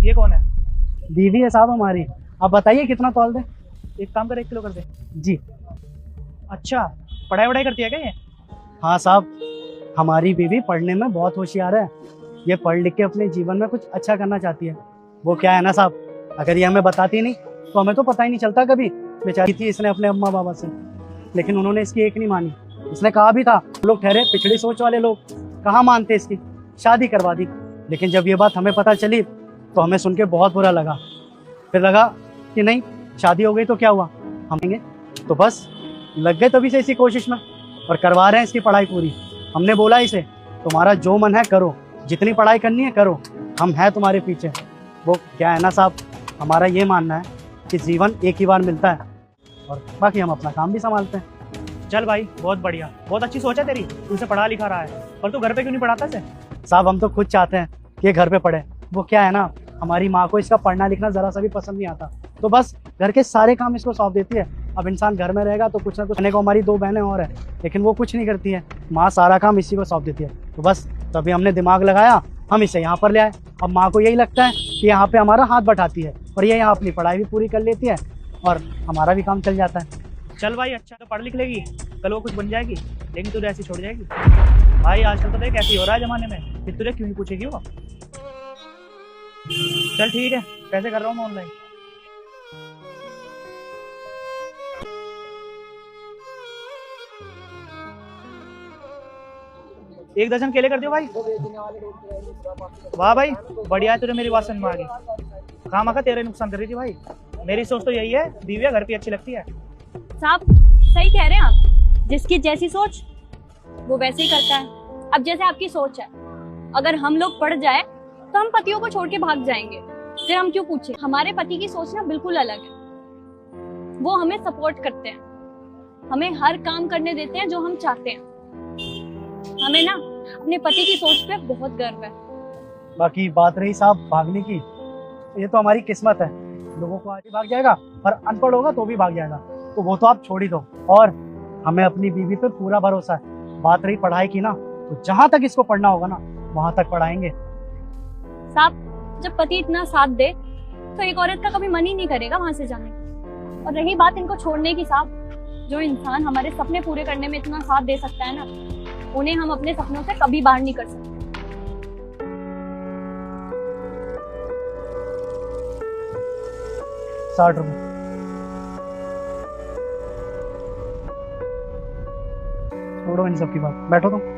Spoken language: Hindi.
ये कौन है? बीवी है साहब हमारी। आप बताइए कितना तौल दें? एक काम कर, 1 किलो कर दे। जी। अच्छा, पढ़ाई वढ़ाई करती है क्या ये? हाँ साहब, हमारी बीवी पढ़ने में बहुत होशियार है। ये पढ़ लिख के अपने जीवन में कुछ अच्छा करना चाहती है। वो क्या है ना साहब, अगर ये हमें बताती नहीं तो हमें तो पता ही नहीं चलता। कभी बेचारी थी इसने अपने अम्मा बाबा से, लेकिन उन्होंने इसकी एक नहीं मानी। इसने कहा भी था, लोग ठहरे पिछड़ी सोच वाले लोग कहाँ मानते इसकी, शादी करवा दी। लेकिन जब ये बात हमें पता चली तो हमें सुन के बहुत बुरा लगा। फिर लगा कि नहीं, शादी हो गई तो क्या हुआ, हम देंगे। तो बस लग गए तभी से इसी कोशिश में और करवा रहे हैं इसकी पढ़ाई पूरी। हमने बोला इसे, तुम्हारा जो मन है करो, जितनी पढ़ाई करनी है करो, हम हैं तुम्हारे पीछे। वो क्या है ना साहब, हमारा ये मानना है कि जीवन एक ही बार मिलता है और बाकी हम अपना काम भी संभालते हैं। चल भाई, बहुत बढ़िया, बहुत अच्छी सोच है तेरी। तू इसे पढ़ा लिखा रहा है, पर तू घर पे क्यों नहीं पढ़ाता इसे? साहब हम तो खुद चाहते हैं कि ये घर पे पढ़े। वो क्या है ना, हमारी माँ को इसका पढ़ना लिखना ज़रा सा भी पसंद नहीं आता, तो बस घर के सारे काम इसको सौंप देती है। अब इंसान घर में रहेगा तो कुछ ना कुछ करने को। हमारी 2 बहनें और हैं, लेकिन वो कुछ नहीं करती है। माँ सारा काम इसी को सौंप देती है। तो बस तभी हमने दिमाग लगाया, हम इसे यहाँ पर ले आए। अब माँ को यही लगता है कि यहाँ पे हमारा हाथ बटाती है और ये यहाँ अपनी पढ़ाई भी पूरी कर लेती है और हमारा भी काम चल जाता है। चल भाई, अच्छा तो पढ़ लिख लेगी, कल वो कुछ बन जाएगी, लेकिन तुझे ऐसी छोड़ जाएगी। भाई आजकल तो देख कैसी हो रहा है जमाने में, फिर तुझे क्यों नहीं पूछेगी वो। चल ठीक है, पैसे कर रहा हूँ मैं ऑनलाइन। एक दर्जन केले कर दियो भाई। वाह भाई, बढ़िया है, तुझे मेरी बात समझ में आ गई। काम आका तेरे नुकसान कर रही थी भाई। मेरी सोच तो यही है, बीवी घर पे अच्छी लगती है। साहब सही कह रहे हैं आप, जिसकी जैसी सोच वो वैसे ही करता है। अब जैसे आपकी सोच है, अगर हम लोग पढ़ जाए तो हम पतियों को छोड़ के भाग जाएंगे, फिर हम क्यों पूछे। हमारे पति की सोच ना बिल्कुल अलग है। वो हमें सपोर्ट करते हैं, हमें हर काम करने देते हैं जो हम चाहते हैं। हमें ना अपने पति की सोच पे बहुत गर्व है। बाकी बात रही साहब भागने की, ये तो हमारी किस्मत है। लोगों को आज ही भाग जाएगा, पर अनपढ़ होगा तो भी भाग जाएगा, तो वो तो आप छोड़ ही दो। और हमें अपनी बीवी पे पूरा भरोसा है। बात रही पढ़ाई की ना, तो जहां तक इसको पढ़ना होगा ना वहां तक पढ़ाएंगे। साहब जब पति इतना साथ दे तो एक औरत का कभी मन ही नहीं करेगा वहां से जाने का। और रही बात इनको छोड़ने की साहब, जो इंसान हमारे सपने पूरे करने में इतना साथ दे सकता है ना, उन्हें हम अपने सपनों से कभी बाहर नहीं कर सकते। 60 रुपये। छोड़ो इन सब की बात, बैठो तुम।